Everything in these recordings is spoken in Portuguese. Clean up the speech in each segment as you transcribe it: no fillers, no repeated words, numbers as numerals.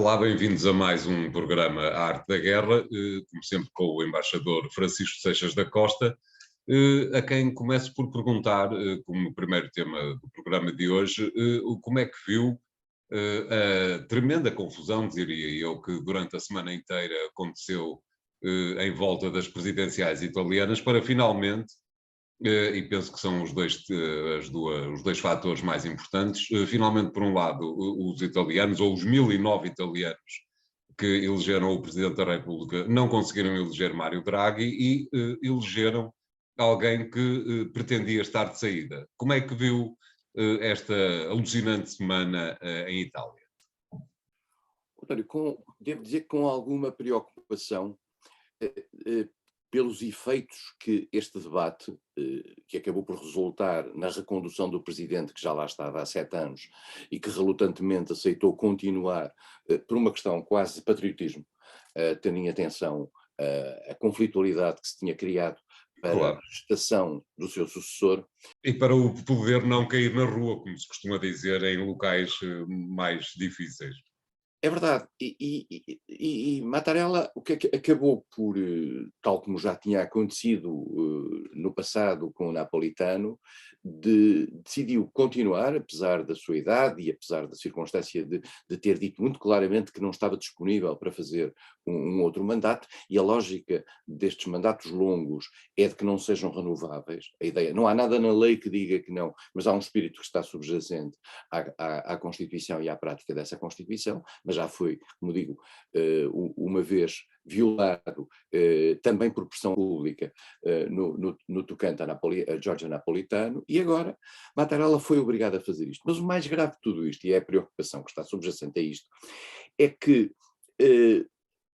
Olá, bem-vindos a mais um programa A Arte da Guerra, como sempre com o embaixador Francisco Seixas da Costa, a quem começo por perguntar, como primeiro tema do programa de hoje, como é que viu a tremenda confusão, diria eu, que durante a semana inteira aconteceu em volta das presidenciais italianas, para finalmente, e penso que são os dois fatores mais importantes. Finalmente, por um lado, os italianos, ou os 1009 italianos que elegeram o Presidente da República, não conseguiram eleger Mário Draghi e elegeram alguém que pretendia estar de saída. Como é que viu esta alucinante semana em Itália? António, devo dizer que com alguma preocupação eh, pelos efeitos que este debate, que acabou por resultar na recondução do presidente, que já lá estava há 7 anos e que relutantemente aceitou continuar, por uma questão quase de patriotismo, tendo em atenção a conflitualidade que se tinha criado para a Claro. gestação do seu sucessor. E para o poder não cair na rua, como se costuma dizer, em locais mais difíceis. É verdade. E Mattarella, o que é que acabou por, tal como já tinha acontecido no passado com o Napolitano, decidiu continuar, apesar da sua idade e apesar da circunstância de ter dito muito claramente que não estava disponível para fazer um outro mandato, e a lógica destes mandatos longos é de que não sejam renováveis. A ideia, não há nada na lei que diga que não, mas há um espírito que está subjacente à Constituição e à prática dessa Constituição, mas já foi, como digo, uma vez violado também por pressão pública no tocante a Giorgio Napolitano, e agora Mattarella foi obrigado a fazer isto. Mas o mais grave de tudo isto, e é a preocupação que está subjacente a isto, é que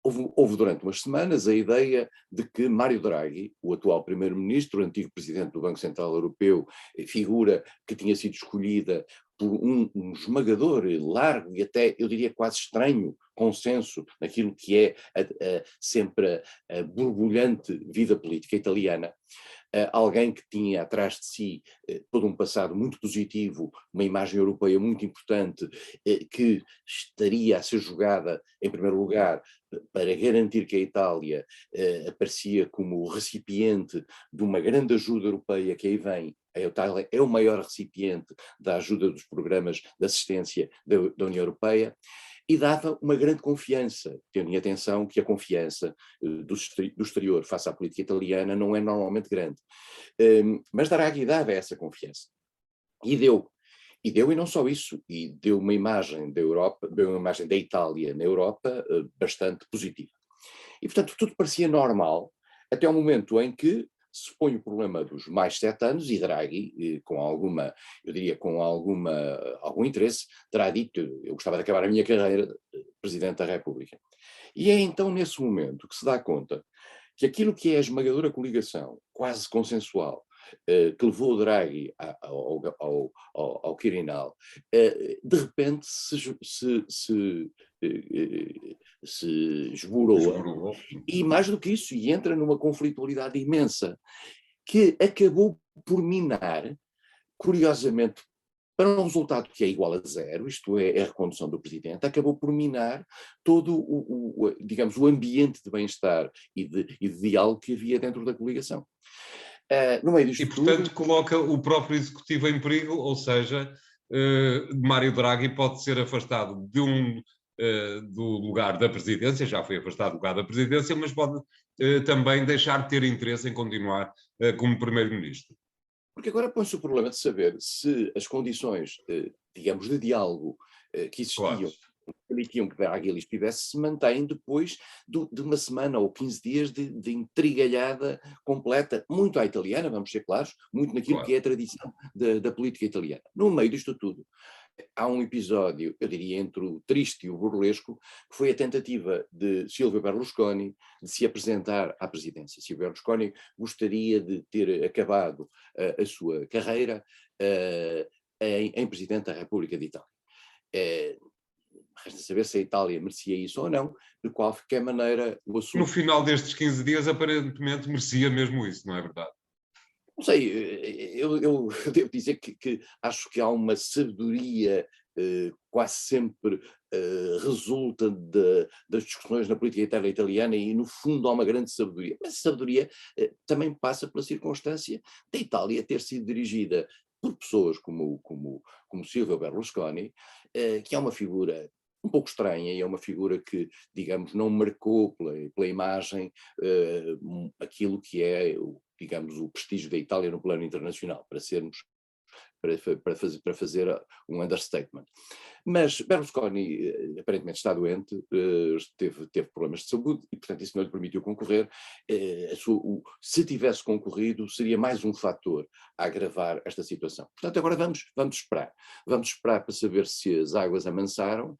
houve durante umas semanas a ideia de que Mário Draghi, o atual primeiro-ministro, o antigo presidente do Banco Central Europeu, figura que tinha sido escolhida por um esmagador, largo e até, eu diria, quase estranho consenso naquilo que é sempre a borbulhante vida política italiana, alguém que tinha atrás de si todo um passado muito positivo, uma imagem europeia muito importante, que estaria a ser jogada, em primeiro lugar, para garantir que a Itália aparecia como recipiente de uma grande ajuda europeia que aí vem. A Itália é o maior recipiente da ajuda dos programas de assistência da União Europeia, e dava uma grande confiança, tendo em atenção que a confiança do exterior face à política italiana não é normalmente grande. Mas Draghi dava essa confiança. E deu. E não só isso, e deu uma imagem da Europa, deu uma imagem da Itália na Europa bastante positiva. E, portanto, tudo parecia normal, até o momento em que se põe o problema dos mais 7 anos, e Draghi, com alguma, eu diria, com algum interesse, terá dito: eu gostava de acabar a minha carreira de Presidente da República. E é então nesse momento que se dá conta que aquilo que é a esmagadora coligação, quase consensual, que levou o Draghi ao Quirinal, de repente se esboroa, Esborou. e mais do que isso, e entra numa conflitualidade imensa, que acabou por minar, curiosamente, para um resultado que é igual a zero, isto é, a recondução do presidente, acabou por minar todo digamos, o ambiente de bem-estar e de diálogo que havia dentro da coligação. No meio E, disto portanto, tudo. coloca o próprio executivo em perigo, ou seja, Mário Draghi pode ser afastado do lugar da presidência, já foi afastado do lugar da presidência, mas pode também deixar de ter interesse em continuar como primeiro-ministro. Porque agora põe-se o problema de saber se as condições, digamos, de diálogo que Claro. existiam, que permitiam que Draghi ali estivesse, se mantêm depois de uma semana ou 15 dias de intrigalhada completa, muito à italiana, vamos ser claros, muito naquilo que Claro. é a tradição da política italiana. No meio disto tudo, há um episódio, eu diria, entre o triste e o burlesco, que foi a tentativa de Silvio Berlusconi de se apresentar à presidência. Silvio Berlusconi gostaria de ter acabado a sua carreira em Presidente da República de Itália. Resta saber se a Itália merecia isso ou não, de qualquer maneira o No assunto. final destes 15 dias, aparentemente merecia mesmo isso, não é verdade? Não sei, eu devo dizer que acho que há uma sabedoria quase sempre resulta das discussões na política interna italiana e, no fundo, há uma grande sabedoria. Mas a sabedoria também passa pela circunstância da Itália ter sido dirigida por pessoas como Silvio Berlusconi, que é uma figura um pouco estranha e é uma figura que, digamos, não marcou pela imagem aquilo que é, digamos, o prestígio da Itália no plano internacional, para fazer um understatement. Mas Berlusconi aparentemente está doente, teve problemas de saúde e, portanto, isso não lhe permitiu concorrer. Se tivesse concorrido, seria mais um fator a agravar esta situação. Portanto, agora vamos esperar. Vamos esperar para saber se as águas amansaram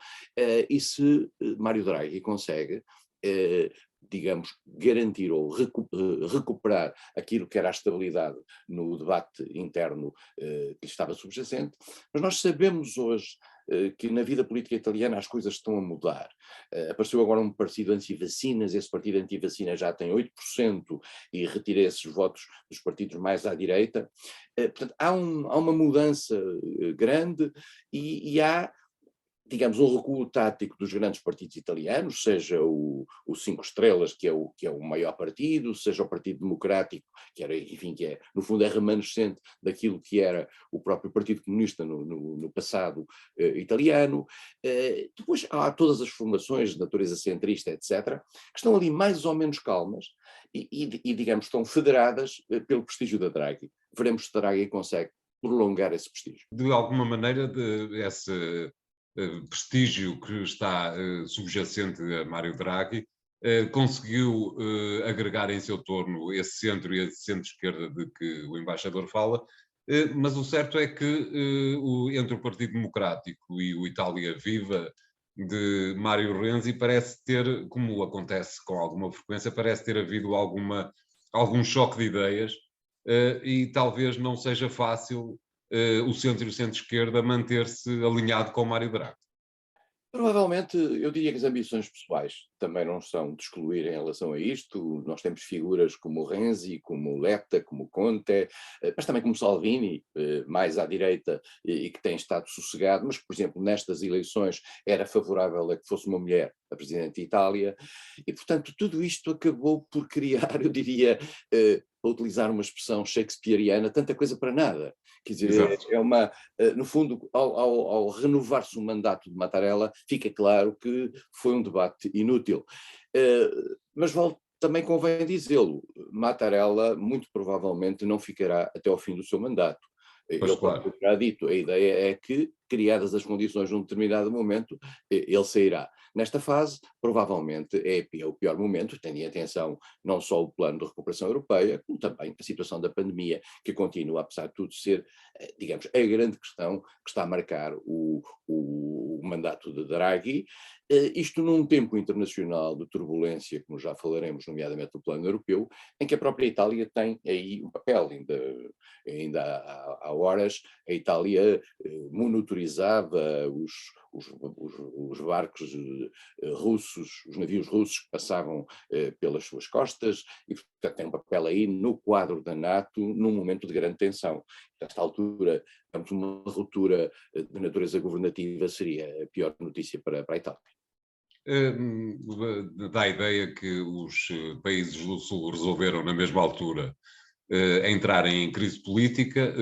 e se Mário Draghi consegue digamos, garantir ou recuperar aquilo que era a estabilidade no debate interno que lhe estava subjacente. Mas nós sabemos hoje que na vida política italiana as coisas estão a mudar. Apareceu agora um partido anti-vacinas, esse partido anti-vacinas já tem 8% e retira esses votos dos partidos mais à direita. Portanto, há uma mudança grande e há, digamos, um recuo tático dos grandes partidos italianos, seja o Cinco Estrelas, que é o maior partido, seja o Partido Democrático, que era, enfim, que é, no fundo, é remanescente daquilo que era o próprio Partido Comunista no passado italiano. Depois há todas as formações de natureza centrista, etc., que estão ali mais ou menos calmas e digamos, estão federadas pelo prestígio da Draghi. Veremos se Draghi consegue prolongar esse prestígio. De alguma maneira, esse prestígio que está subjacente a Mário Draghi, conseguiu agregar em seu torno esse centro e esse centro-esquerda de que o embaixador fala, mas o certo é que entre o Partido Democrático e o Itália Viva de Mário Renzi parece ter, como acontece com alguma frequência, parece ter havido algum choque de ideias e talvez não seja fácil o centro e o centro-esquerda manter-se alinhado com o Mário Draghi. Provavelmente, eu diria que as ambições pessoais também não são de excluir em relação a isto. Nós temos figuras como o Renzi, como o Letta, como o Conte, mas também como Salvini, mais à direita e que tem estado sossegado, mas que, por exemplo, nestas eleições era favorável a que fosse uma mulher a Presidente de Itália. E, portanto, tudo isto acabou por criar, eu diria, para utilizar uma expressão shakespeariana, tanta coisa para nada. Quer dizer, no fundo, ao renovar-se o mandato de Mattarella, fica claro que foi um debate inútil. Mas também convém dizê-lo, Mattarella muito provavelmente não ficará até ao fim do seu mandato. Pois Ele claro. terá dito, a ideia é que, criadas as condições num determinado momento, ele sairá. Nesta fase, provavelmente, é o pior momento, tendo em atenção não só o plano de recuperação europeia, como também a situação da pandemia, que continua, apesar de tudo, ser, digamos, a grande questão que está a marcar o mandato de Draghi. Isto num tempo internacional de turbulência, como já falaremos, nomeadamente no plano europeu, em que a própria Itália tem aí um papel. Ainda há horas, a Itália monitorizava os barcos russos, os navios russos que passavam pelas suas costas e, portanto, tem um papel aí no quadro da NATO num momento de grande tensão. Nesta altura, uma ruptura de natureza governativa seria a pior notícia para a Itália. Dá a ideia que os países do Sul resolveram, na mesma altura, entrarem em crise política,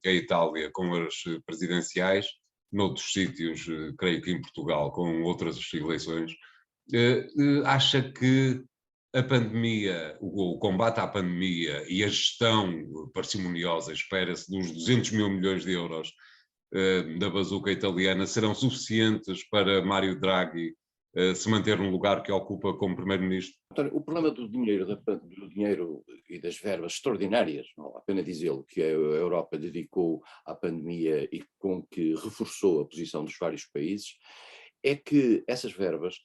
a Itália com as presidenciais, noutros sítios, creio que em Portugal, com outras eleições. Acha que a pandemia, o combate à pandemia e a gestão parcimoniosa, espera-se, dos 200 mil milhões de euros da bazuca italiana serão suficientes para Mário Draghi se manter no lugar que ocupa como primeiro-ministro? António, o problema do dinheiro e das verbas extraordinárias, não vale a pena dizê-lo, que a Europa dedicou à pandemia e com que reforçou a posição dos vários países, é que essas verbas,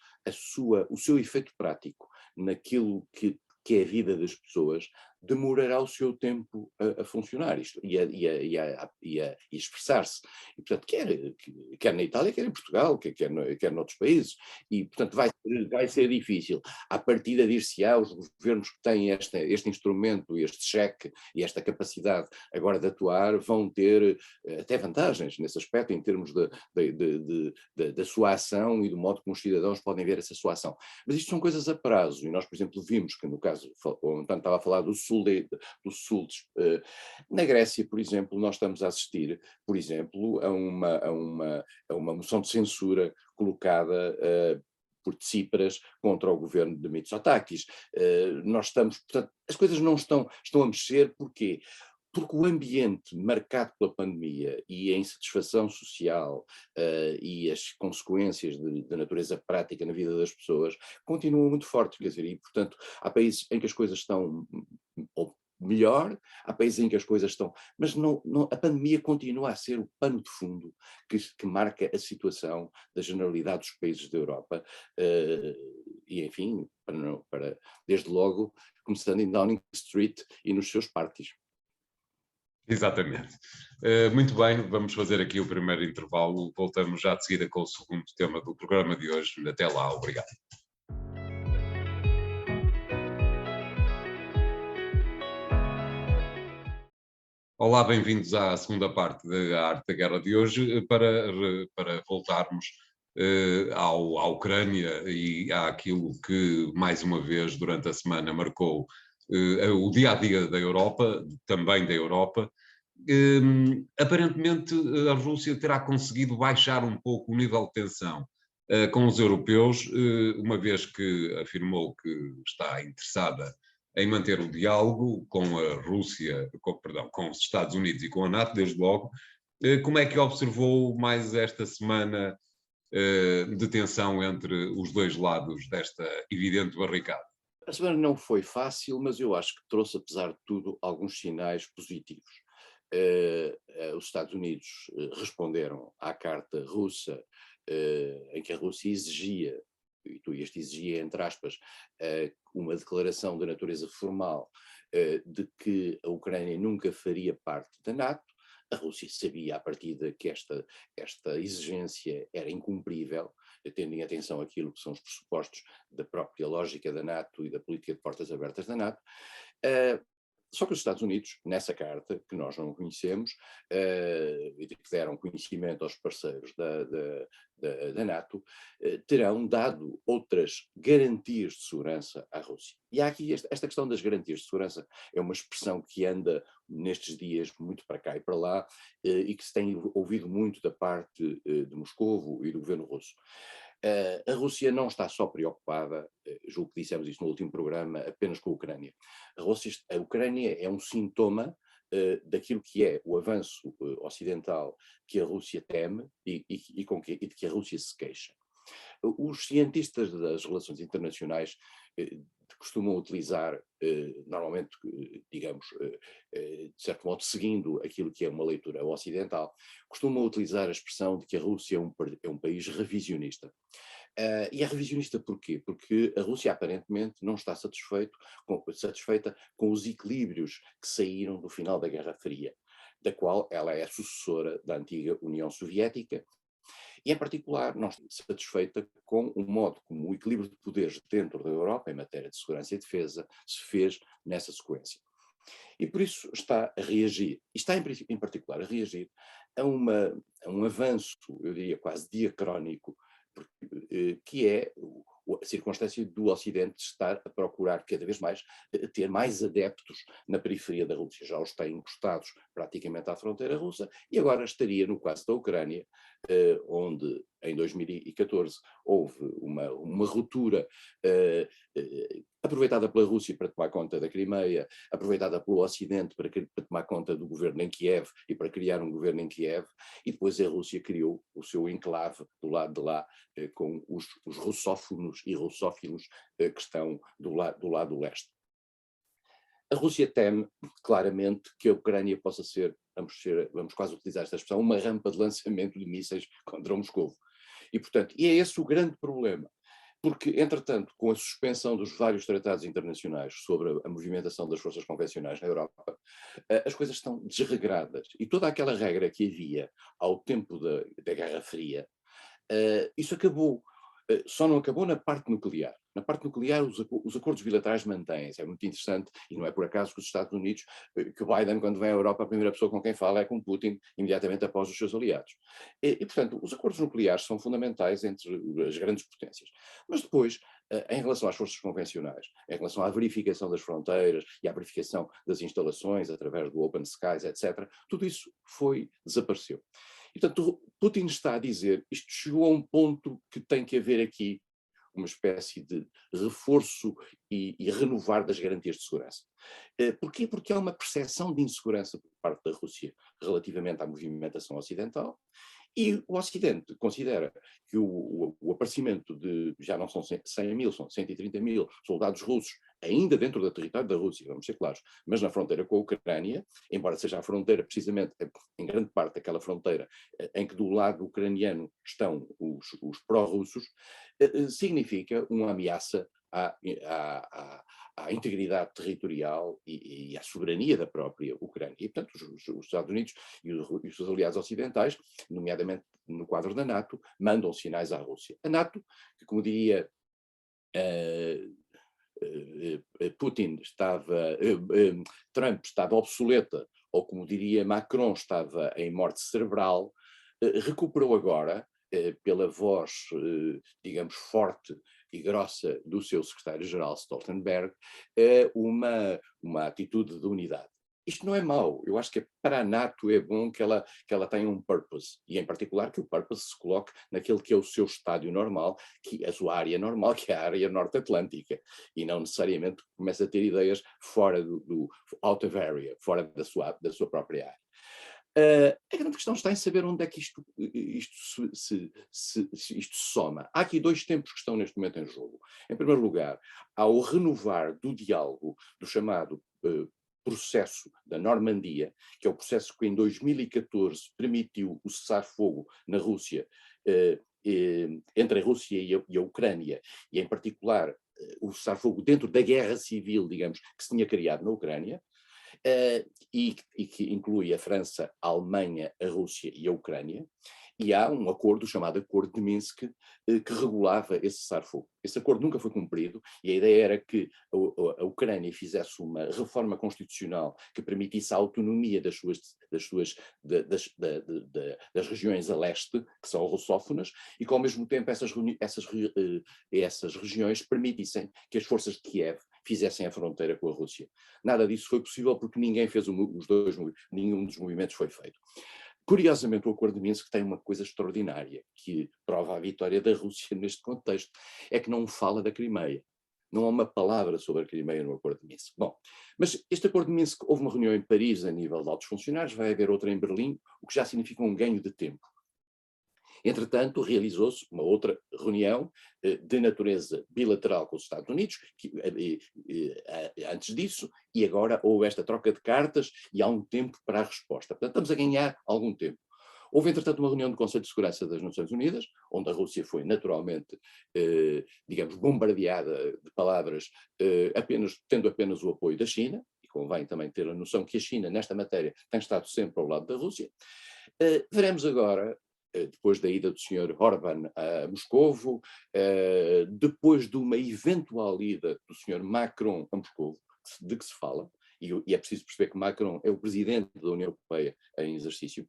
o seu efeito prático naquilo que é a vida das pessoas, demorará o seu tempo a funcionar e a expressar-se. E, portanto, quer na Itália, quer em Portugal, quer noutros países. E, portanto, vai ser difícil. À partida dir-se-á, os governos que têm este instrumento, este cheque e esta capacidade agora de atuar vão ter até vantagens nesse aspecto, em termos da sua ação e do modo como os cidadãos podem ver essa sua ação. Mas isto são coisas a prazo, e nós, por exemplo, vimos que no caso, onde estava a falar do sul, na Grécia, por exemplo, nós estamos a assistir, por exemplo, a uma moção de censura colocada por Tsipras contra o governo de Mitsotakis. Portanto, as coisas não estão a mexer, porquê? Porque o ambiente marcado pela pandemia e a insatisfação social e as consequências de natureza prática na vida das pessoas continuam muito fortes, quer dizer, e portanto há países em que as coisas estão melhor, há países em que as coisas estão, mas a pandemia continua a ser o pano de fundo que marca a situação da generalidade dos países da Europa, e enfim, desde logo, começando em Downing Street e nos seus parties. Exatamente. Muito bem, vamos fazer aqui o primeiro intervalo. Voltamos já de seguida com o segundo tema do programa de hoje. Até lá, obrigado. Olá, bem-vindos à segunda parte da Arte da Guerra de hoje, para voltarmos à Ucrânia e àquilo que, mais uma vez, durante a semana marcou o dia-a-dia da Europa, também da Europa. Aparentemente a Rússia terá conseguido baixar um pouco o nível de tensão com os europeus, uma vez que afirmou que está interessada em manter o diálogo com a Rússia, com os Estados Unidos e com a NATO, desde logo. Como é que observou mais esta semana de tensão entre os dois lados desta evidente barricada? A semana não foi fácil, mas eu acho que trouxe, apesar de tudo, alguns sinais positivos. Os Estados Unidos responderam à carta russa, em que a Rússia exigia, e este exigia entre aspas, uma declaração de natureza formal de que a Ucrânia nunca faria parte da NATO. A Rússia sabia à partida que esta exigência era incumprível, tendo em atenção aquilo que são os pressupostos da própria lógica da NATO e da política de portas abertas da NATO. Só que os Estados Unidos, nessa carta, que nós não conhecemos, e que deram conhecimento aos parceiros da NATO, terão dado outras garantias de segurança à Rússia. E há aqui esta questão das garantias de segurança, é uma expressão que anda nestes dias muito para cá e para lá, e que se tem ouvido muito da parte de Moscovo e do governo russo. A Rússia não está só preocupada, julgo que dissemos isso no último programa, apenas com a Ucrânia. A Ucrânia é um sintoma daquilo que é o avanço ocidental que a Rússia teme e de que a Rússia se queixa. Os cientistas das relações internacionais costumam utilizar, normalmente, digamos, de certo modo, seguindo aquilo que é uma leitura ocidental, costumam utilizar a expressão de que a Rússia é um país revisionista. E é revisionista porquê? Porque a Rússia aparentemente não está satisfeita com os equilíbrios que saíram do final da Guerra Fria, da qual ela é sucessora da antiga União Soviética, e, em particular, não está satisfeita com o modo como o equilíbrio de poderes dentro da Europa, em matéria de segurança e defesa, se fez nessa sequência. E por isso está a reagir, e está em particular a reagir a um avanço, eu diria quase diacrónico, que é a circunstância do Ocidente estar a procurar cada vez mais ter mais adeptos na periferia da Rússia. Já os tem encostados praticamente à fronteira russa, e agora estaria no caso da Ucrânia, onde em 2014 houve uma ruptura aproveitada pela Rússia para tomar conta da Crimeia, aproveitada pelo Ocidente para tomar conta do governo em Kiev e para criar um governo em Kiev, e depois a Rússia criou o seu enclave do lado de lá, com os russófonos e russófilos que estão do lado do leste. A Rússia teme claramente que a Ucrânia possa ser, vamos quase utilizar esta expressão, uma rampa de lançamento de mísseis contra Moscovo. E, portanto, é esse o grande problema. Porque, entretanto, com a suspensão dos vários tratados internacionais sobre a movimentação das forças convencionais na Europa, as coisas estão desregradas. E toda aquela regra que havia ao tempo da Guerra Fria, isso acabou. Só não acabou na parte nuclear. Na parte nuclear, os acordos bilaterais mantêm-se. É muito interessante, e não é por acaso que os Estados Unidos, que o Biden, quando vem à Europa, a primeira pessoa com quem fala é com Putin, imediatamente após os seus aliados. Portanto, os acordos nucleares são fundamentais entre as grandes potências. Mas depois, em relação às forças convencionais, em relação à verificação das fronteiras e à verificação das instalações através do Open Skies, etc., tudo isso desapareceu. E, portanto, Putin está a dizer, isto chegou a um ponto que tem que haver aqui uma espécie de reforço e renovar das garantias de segurança. Porquê? Porque há uma percepção de insegurança por parte da Rússia relativamente à movimentação ocidental, e o Ocidente considera que o aparecimento de, já não são 100 mil, são 130 mil soldados russos, ainda dentro do território da Rússia, vamos ser claros, mas na fronteira com a Ucrânia, embora seja a fronteira, precisamente, em grande parte aquela fronteira em que do lado ucraniano estão os pró-russos, significa uma ameaça à integridade territorial e à soberania da própria Ucrânia. E, portanto, os Estados Unidos e os seus aliados ocidentais, nomeadamente no quadro da NATO, mandam sinais à Rússia. A NATO, que, como diria Trump estava obsoleta, ou como diria Macron, estava em morte cerebral, recuperou agora, pela voz, digamos, forte e grossa do seu secretário-geral Stoltenberg, uma atitude de unidade. Isto não é mau, eu acho que para a NATO é bom que ela tenha um purpose, e em particular que o purpose se coloque naquele que é o seu estádio normal, que é a sua área normal, que é a área norte-atlântica, e não necessariamente comece a ter ideias fora do out of area, fora da sua própria área. A grande questão está em saber onde é que isto se soma. Há aqui dois tempos que estão neste momento em jogo. Em primeiro lugar, há o renovar do diálogo do chamado processo da Normandia, que é o processo que em 2014 permitiu o cessar-fogo na Rússia, entre a Rússia e a Ucrânia, e em particular o cessar-fogo dentro da guerra civil, digamos, que se tinha criado na Ucrânia, e que inclui a França, a Alemanha, a Rússia e a Ucrânia, e há um acordo chamado Acordo de Minsk que regulava esse cessar-fogo. Esse acordo nunca foi cumprido e a ideia era que a Ucrânia fizesse uma reforma constitucional que permitisse a autonomia das regiões a leste, que são russófonas, e que ao mesmo tempo essas regiões permitissem que as forças de Kiev fizessem a fronteira com a Rússia. Nada disso foi possível porque ninguém fez nenhum dos movimentos foi feito. Curiosamente, o Acordo de Minsk tem uma coisa extraordinária, que prova a vitória da Rússia neste contexto, é que não fala da Crimeia. Não há uma palavra sobre a Crimeia no Acordo de Minsk. Bom, mas este Acordo de Minsk, houve uma reunião em Paris a nível de altos funcionários, vai haver outra em Berlim, o que já significa um ganho de tempo. Entretanto, realizou-se uma outra reunião de natureza bilateral com os Estados Unidos, antes disso, e agora houve esta troca de cartas e há um tempo para a resposta. Portanto, estamos a ganhar algum tempo. Houve, entretanto, uma reunião do Conselho de Segurança das Nações Unidas, onde a Rússia foi naturalmente, digamos, bombardeada de palavras, tendo apenas o apoio da China, e convém também ter a noção que a China, nesta matéria, tem estado sempre ao lado da Rússia. Veremos agora, depois da ida do Sr. Orbán a Moscovo, depois de uma eventual ida do Sr. Macron a Moscovo, de que se fala, e é preciso perceber que Macron é o presidente da União Europeia em exercício,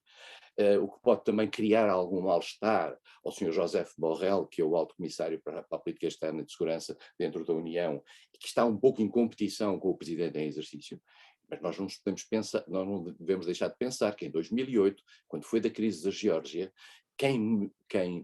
o que pode também criar algum mal-estar ao Sr. Josep Borrell, que é o alto comissário para a política externa e de segurança dentro da União, e que está um pouco em competição com o presidente em exercício. Mas nós não devemos deixar de pensar que em 2008, quando foi da crise da Geórgia, quem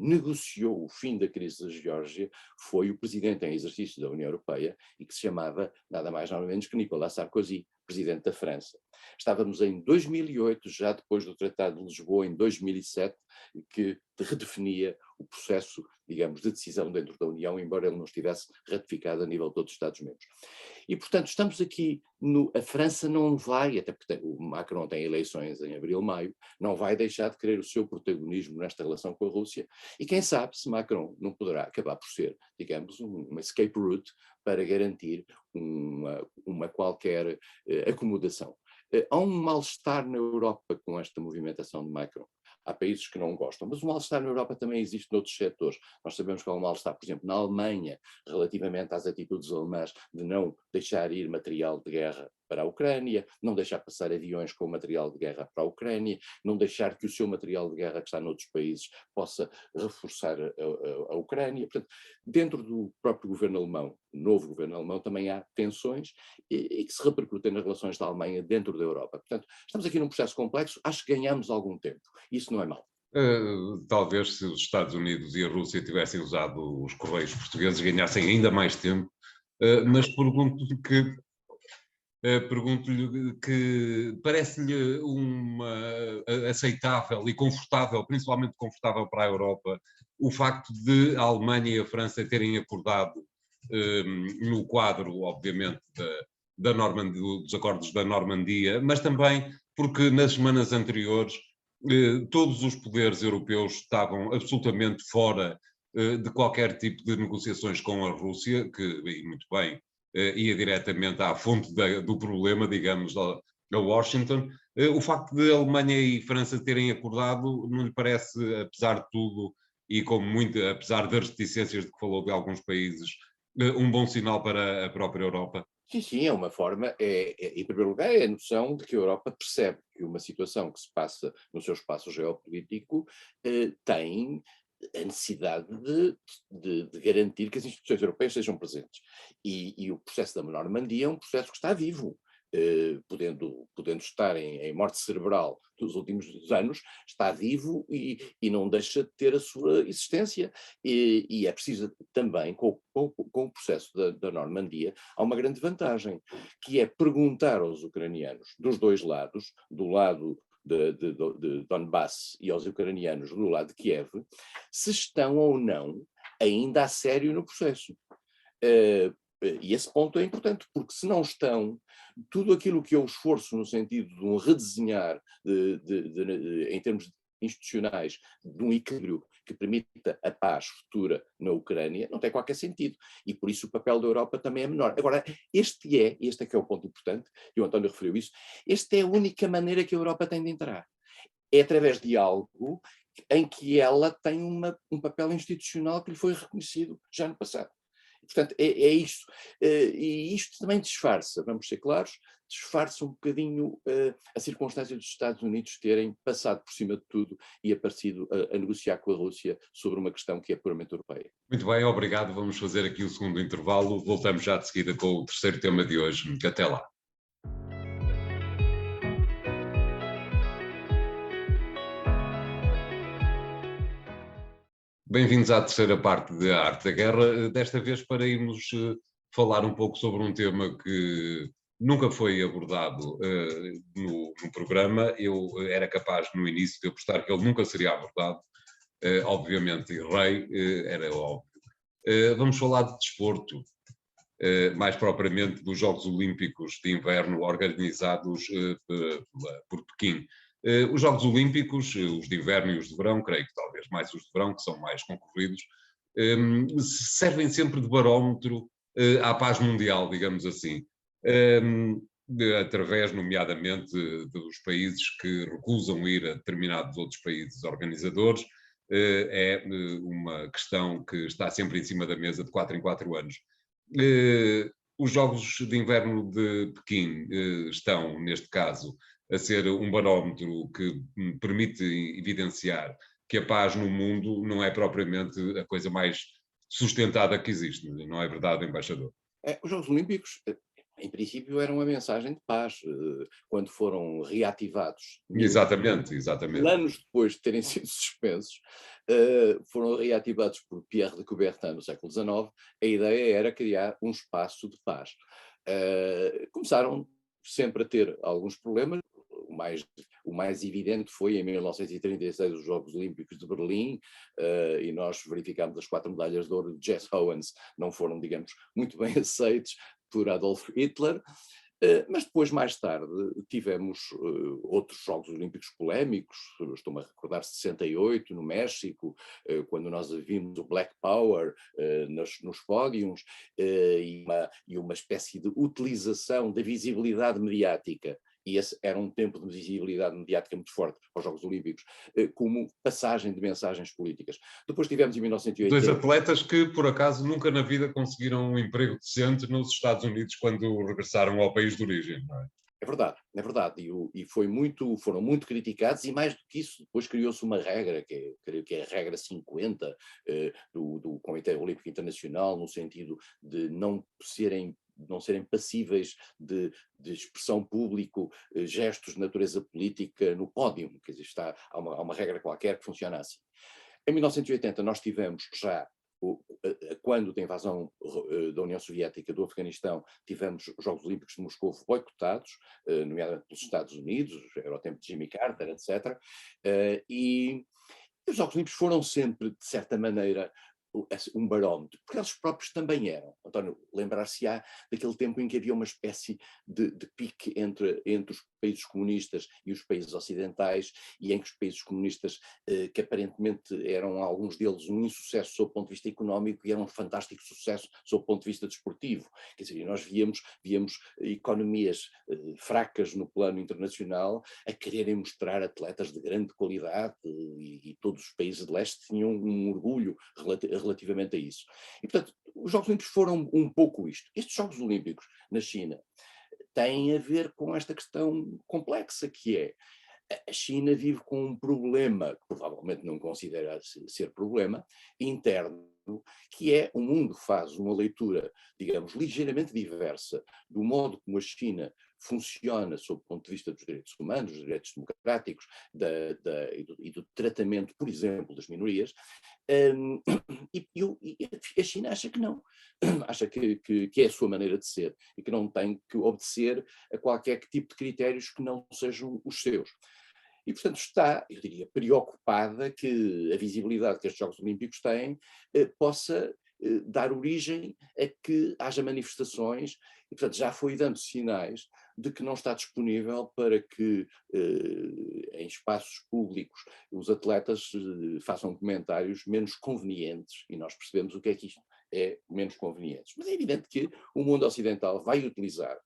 negociou o fim da crise da Geórgia foi o presidente em exercício da União Europeia e que se chamava nada mais nada menos que Nicolas Sarkozy, presidente da França. Estávamos em 2008, já depois do Tratado de Lisboa, em 2007, que redefinia o processo, digamos, de decisão dentro da União, embora ele não estivesse ratificado a nível de todos os Estados-membros. E, portanto, estamos aqui, a França não vai, até porque o Macron tem eleições em abril, maio, não vai deixar de querer o seu protagonismo nesta relação com a Rússia, e quem sabe se Macron não poderá acabar por ser, digamos, uma escape route para garantir uma qualquer acomodação. Há um mal-estar na Europa com esta movimentação de Macron. Há países que não gostam, mas o mal-estar na Europa também existe noutros setores. Nós sabemos que há um mal-estar, por exemplo, na Alemanha, relativamente às atitudes alemãs de não deixar ir material de guerra para a Ucrânia, não deixar passar aviões com material de guerra para a Ucrânia, não deixar que o seu material de guerra que está noutros países possa reforçar a Ucrânia. Portanto, dentro do próprio governo alemão, novo governo alemão, também há tensões e que se repercutem nas relações da Alemanha dentro da Europa. Portanto, estamos aqui num processo complexo, acho que ganhamos algum tempo. Isso não é mau. Talvez se os Estados Unidos e a Rússia tivessem usado os correios portugueses ganhassem ainda mais tempo, mas pergunto-lhe que parece-lhe aceitável e confortável, principalmente confortável para a Europa, o facto de a Alemanha e a França terem acordado no quadro, obviamente, dos acordos da Normandia, mas também porque nas semanas anteriores todos os poderes europeus estavam absolutamente fora de qualquer tipo de negociações com a Rússia, que, e muito bem, ia diretamente à fonte do problema, digamos, a Washington. O facto de a Alemanha e França terem acordado não lhe parece, apesar de tudo, e apesar das reticências de que falou de alguns países, um bom sinal para a própria Europa? Sim, sim, é uma forma, em primeiro lugar, é a noção de que a Europa percebe que uma situação que se passa no seu espaço geopolítico tem a necessidade de garantir que as instituições europeias sejam presentes. E o processo da Normandia é um processo que está vivo. Podendo estar em morte cerebral dos últimos anos, está vivo e não deixa de ter a sua existência. E é preciso também, com o processo da Normandia, há uma grande vantagem, que é perguntar aos ucranianos, dos dois lados, do lado de Donbass e aos ucranianos do lado de Kiev, se estão ou não ainda a sério no processo. E esse ponto é importante, porque se não estão, tudo aquilo que é o esforço no sentido de um redesenhar em termos institucionais, de um equilíbrio que permita a paz futura na Ucrânia, não tem qualquer sentido. E por isso o papel da Europa também é menor. Agora, este é que é o ponto importante, e o António referiu isso, esta é a única maneira que a Europa tem de entrar. É através de algo em que ela tem um papel institucional que lhe foi reconhecido já no passado. Portanto, é isto. E isto também disfarça, vamos ser claros, disfarça um bocadinho a circunstância dos Estados Unidos terem passado por cima de tudo e aparecido a negociar com a Rússia sobre uma questão que é puramente europeia. Muito bem, obrigado. Vamos fazer aqui o segundo intervalo. Voltamos já de seguida com o terceiro tema de hoje. Até lá. Bem-vindos à terceira parte da Arte da Guerra, desta vez para irmos falar um pouco sobre um tema que nunca foi abordado no programa. Eu era capaz, no início, de apostar que ele nunca seria abordado, obviamente, e rei, era óbvio. Vamos falar de desporto, mais propriamente dos Jogos Olímpicos de Inverno organizados por Pequim. Os Jogos Olímpicos, os de inverno e os de verão, creio que talvez mais os de verão, que são mais concorridos, servem sempre de barómetro à paz mundial, digamos assim, através, nomeadamente, dos países que recusam ir a determinados outros países organizadores. É uma questão que está sempre em cima da mesa de 4 em 4 anos. Os Jogos de Inverno de Pequim estão, neste caso, a ser um barómetro que permite evidenciar que a paz no mundo não é propriamente a coisa mais sustentada que existe, não é verdade, embaixador? Os Jogos Olímpicos, em princípio, eram uma mensagem de paz, quando foram reativados. Exatamente. Anos depois de terem sido suspensos, foram reativados por Pierre de Coubertin no século XIX. A ideia era criar um espaço de paz. Começaram sempre a ter alguns problemas. O mais evidente foi em 1936 os Jogos Olímpicos de Berlim, e nós verificámos as 4 medalhas de ouro de Jess Owens, não foram, digamos, muito bem aceitos por Adolf Hitler. Mas depois, mais tarde, tivemos outros Jogos Olímpicos polémicos, estou-me a recordar 68, no México, quando nós vimos o Black Power nos pódios, e uma espécie de utilização da visibilidade mediática, e esse era um tempo de visibilidade mediática muito forte para os Jogos Olímpicos, como passagem de mensagens políticas. Depois tivemos em 1980... Dois atletas que, por acaso, nunca na vida conseguiram um emprego decente nos Estados Unidos quando regressaram ao país de origem, não é? É verdade, e foram muito criticados, e mais do que isso, depois criou-se uma regra, creio que é a regra 50 do Comitê Olímpico Internacional, no sentido de não serem passíveis de expressão público, gestos de natureza política no pódio, quer dizer, há uma regra qualquer que funciona assim. Em 1980 nós tivemos já, quando da invasão da União Soviética do Afeganistão, tivemos os Jogos Olímpicos de Moscou boicotados, nomeadamente pelos Estados Unidos, era o tempo de Jimmy Carter, etc. E os Jogos Olímpicos foram sempre, de certa maneira, um barómetro, porque eles próprios também eram. António, lembrar-se-á daquele tempo em que havia uma espécie de pique entre os países comunistas e os países ocidentais, e em que os países comunistas, que aparentemente eram alguns deles um insucesso sob o ponto de vista económico, e eram um fantástico sucesso sob o ponto de vista desportivo. Quer dizer, nós víamos economias fracas no plano internacional a quererem mostrar atletas de grande qualidade, e todos os países de leste tinham um orgulho relativamente a isso. E, portanto, os Jogos Olímpicos foram um pouco isto. Estes Jogos Olímpicos na China têm a ver com esta questão complexa, que é: a China vive com um problema, que provavelmente não considera ser problema, interno, que é: o mundo faz uma leitura, digamos, ligeiramente diversa do modo como a China funciona sob o ponto de vista dos direitos humanos, dos direitos democráticos, e do tratamento, por exemplo, das minorias, e a China acha que não, acha que é a sua maneira de ser, e que não tem que obedecer a qualquer tipo de critérios que não sejam os seus. E, portanto, está, eu diria, preocupada que a visibilidade que estes Jogos Olímpicos têm possa dar origem a que haja manifestações, e, portanto, já foi dando sinais de que não está disponível para que em espaços públicos os atletas façam comentários menos convenientes, e nós percebemos o que é que isto é, menos convenientes. Mas é evidente que o mundo ocidental vai utilizar,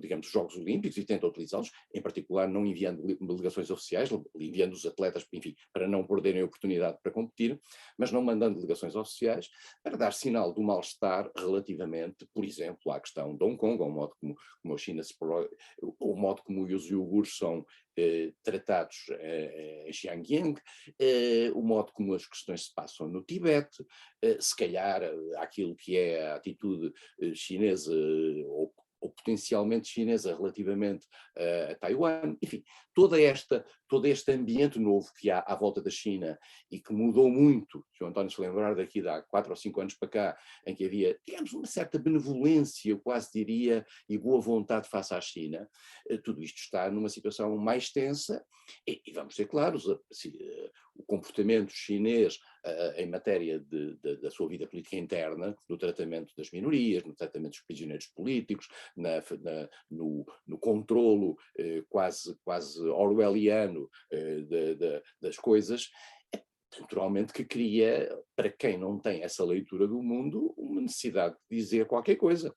digamos, os Jogos Olímpicos, e tenta utilizá-los, em particular não enviando delegações oficiais, enviando os atletas, enfim, para não perderem a oportunidade para competir, mas não mandando delegações oficiais, para dar sinal do mal-estar relativamente, por exemplo, à questão de Hong Kong, ao modo como a China o modo como os uigures são tratados em Xinjiang, o modo como as questões se passam no Tibete, se calhar aquilo que é a atitude chinesa ou potencialmente chinesa relativamente a Taiwan, enfim, todo este ambiente novo que há à volta da China, e que mudou muito, se o António se lembrar daqui de há 4 ou 5 anos para cá, em que havia, digamos, uma certa benevolência, eu quase diria, e boa vontade face à China, tudo isto está numa situação mais tensa, e vamos ser claros, o comportamento chinês em matéria da sua vida política interna, no tratamento das minorias, no tratamento dos prisioneiros políticos, no controlo quase orwelliano das coisas, naturalmente que cria, para quem não tem essa leitura do mundo, uma necessidade de dizer qualquer coisa.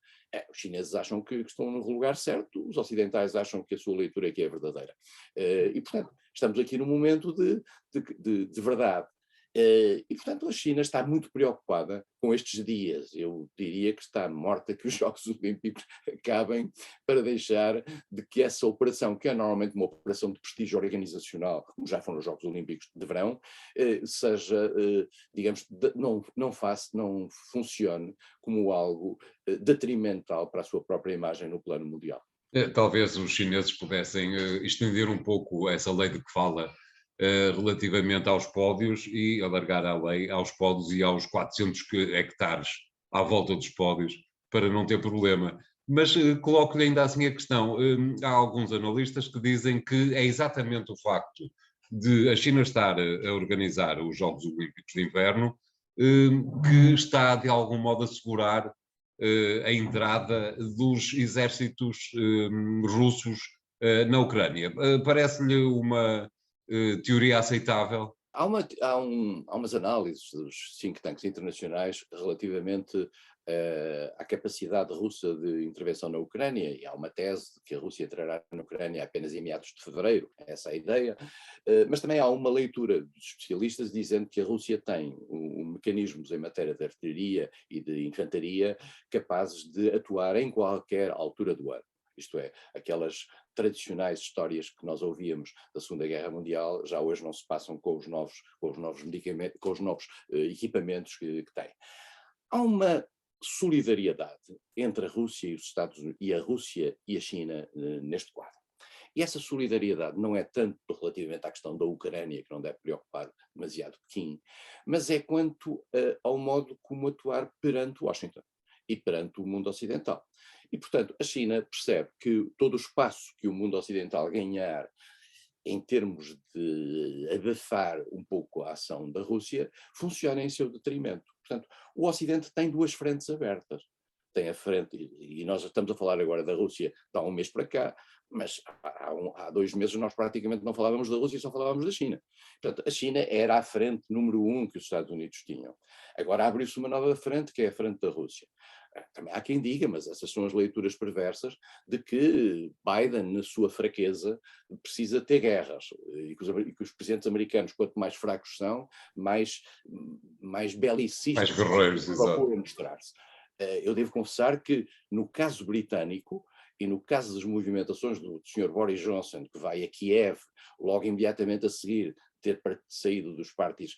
Os chineses acham que estão no lugar certo, os ocidentais acham que a sua leitura é que é verdadeira. E, portanto, estamos aqui num momento de verdade. E, portanto, a China está muito preocupada com estes dias. Eu diria que está morta que os Jogos Olímpicos acabem, para deixar de que essa operação, que é normalmente uma operação de prestígio organizacional, como já foram os Jogos Olímpicos de verão, seja, digamos, não funcione como algo detrimental para a sua própria imagem no plano mundial. Talvez os chineses pudessem estender um pouco essa lei de que fala, relativamente aos pódios, e alargar a lei aos pódios e aos 400 hectares à volta dos pódios, para não ter problema. Mas coloco-lhe ainda assim a questão. Há alguns analistas que dizem que é exatamente o facto de a China estar a organizar os Jogos Olímpicos de Inverno que está, de algum modo, a segurar a entrada dos exércitos russos na Ucrânia. Parece-lhe uma teoria aceitável? Há umas análises dos think tanks internacionais relativamente à capacidade russa de intervenção na Ucrânia, e há uma tese de que a Rússia entrará na Ucrânia apenas em meados de fevereiro, essa é a ideia, mas também há uma leitura dos especialistas dizendo que a Rússia tem mecanismos em matéria de artilharia e de infantaria capazes de atuar em qualquer altura do ano. Isto é, aquelas tradicionais histórias que nós ouvíamos da Segunda Guerra Mundial, já hoje não se passam com os novos medicamentos, com os novos equipamentos que têm. Há uma solidariedade entre a Rússia e os Estados Unidos, e a Rússia e a China neste quadro. E essa solidariedade não é tanto relativamente à questão da Ucrânia, que não deve preocupar demasiado Pequim, mas é quanto ao modo como atuar perante Washington e perante o mundo ocidental. E, portanto, a China percebe que todo o espaço que o mundo ocidental ganhar em termos de abafar um pouco a ação da Rússia, funciona em seu detrimento. Portanto, o Ocidente tem duas frentes abertas. Tem a frente, e nós estamos a falar agora da Rússia de há um mês para cá, mas há 2 meses nós praticamente não falávamos da Rússia, só falávamos da China. Portanto, a China era a frente número 1 que os Estados Unidos tinham. Agora abre-se uma nova frente, que é a frente da Rússia. Também há quem diga, mas essas são as leituras perversas, de que Biden, na sua fraqueza, precisa ter guerras, e que os presidentes americanos, quanto mais fracos são, mais Mais belicistas guerreiros, exato. procuram mostrar-se. Eu devo confessar que, no caso britânico, e no caso das movimentações do Sr. Boris Johnson, que vai a Kiev, logo imediatamente a seguir ter saído dos parties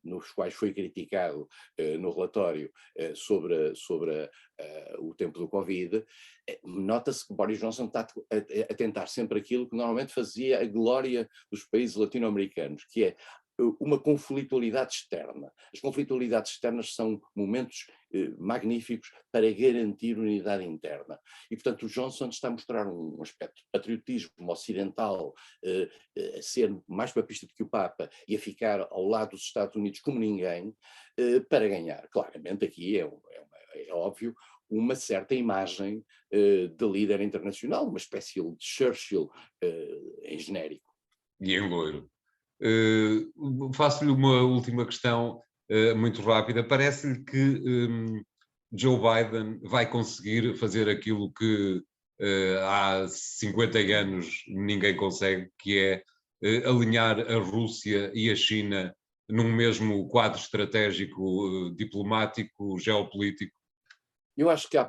nos quais foi criticado no relatório sobre o tempo do Covid, nota-se que Boris Johnson está a tentar sempre aquilo que normalmente fazia a glória dos países latino-americanos, que é uma conflitualidade externa. As conflitualidades externas são momentos magníficos para garantir unidade interna. E, portanto, o Johnson está a mostrar um aspecto de patriotismo ocidental, a ser mais papista do que o Papa e a ficar ao lado dos Estados Unidos como ninguém, para ganhar. Claramente aqui é óbvio uma certa imagem de líder internacional, uma espécie de Churchill em genérico. E em loiro. Faço-lhe uma última questão muito rápida. Parece-lhe que Joe Biden vai conseguir fazer aquilo que há 50 anos ninguém consegue, que é alinhar a Rússia e a China num mesmo quadro estratégico, diplomático, geopolítico? Eu acho que há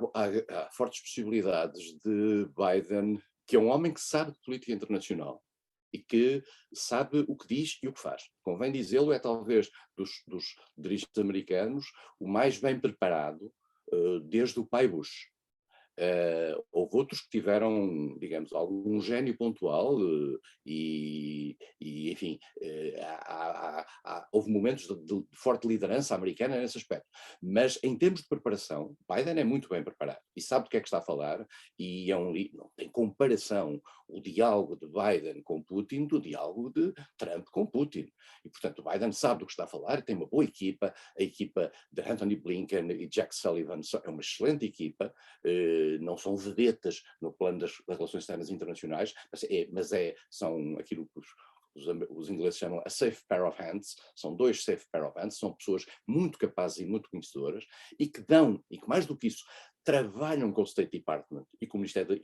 fortes possibilidades de Biden, que é um homem que sabe de política internacional e que sabe o que diz e o que faz. Convém dizê-lo, é talvez dos dirigentes americanos o mais bem preparado desde o pai Bush. Houve outros que tiveram, digamos, algum gênio pontual enfim, houve momentos de forte liderança americana nesse aspecto. Mas, em termos de preparação, Biden é muito bem preparado e sabe do que é que está a falar, e não tem comparação o diálogo de Biden com Putin do diálogo de Trump com Putin. E, portanto, Biden sabe do que está a falar, tem uma boa equipa, a equipa de Anthony Blinken e Jack Sullivan é uma excelente equipa, não são vedetas no plano das relações externas internacionais, mas são aquilo que os ingleses chamam a safe pair of hands, são 2 safe pair of hands, são pessoas muito capazes e muito conhecedoras, e que mais do que isso, trabalham com o State Department e com o Ministério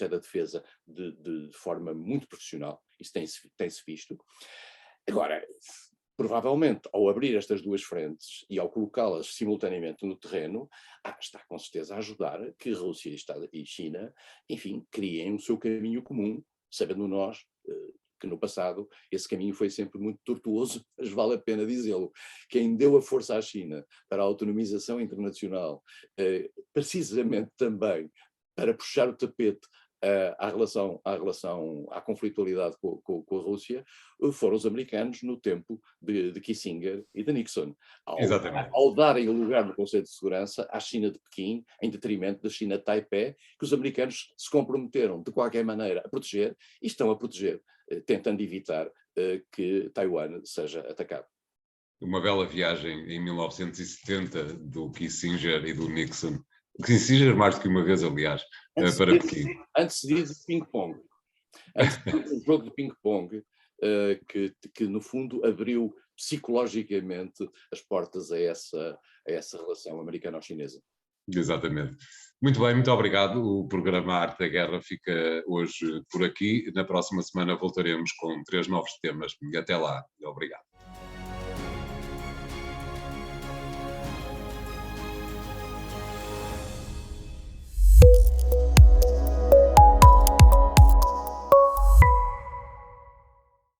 da Defesa de forma muito profissional. Isso tem-se visto. Agora, provavelmente, ao abrir estas duas frentes e ao colocá-las simultaneamente no terreno, está com certeza a ajudar que Rússia e China, enfim, criem o seu caminho comum, sabendo nós que no passado esse caminho foi sempre muito tortuoso, mas vale a pena dizê-lo. Quem deu a força à China para a autonomização internacional, precisamente também para puxar o tapete à conflitualidade com a Rússia, foram os americanos no tempo de Kissinger e de Nixon, Exatamente. ao darem lugar no Conselho de Segurança à China de Pequim, em detrimento da China de Taipei, que os americanos se comprometeram de qualquer maneira a proteger e estão a proteger, tentando evitar que Taiwan seja atacado. Uma bela viagem em 1970 do Kissinger e do Nixon. Kissinger mais do que uma vez, aliás, para Pequim. Antecedido de ping-pong. Antecedido um jogo de ping-pong que, no fundo, abriu psicologicamente as portas a essa relação americano-chinesa. Exatamente. Muito bem, muito obrigado. O programa Arte da Guerra fica hoje por aqui. Na próxima semana voltaremos com 3 novos temas. E até lá. Obrigado.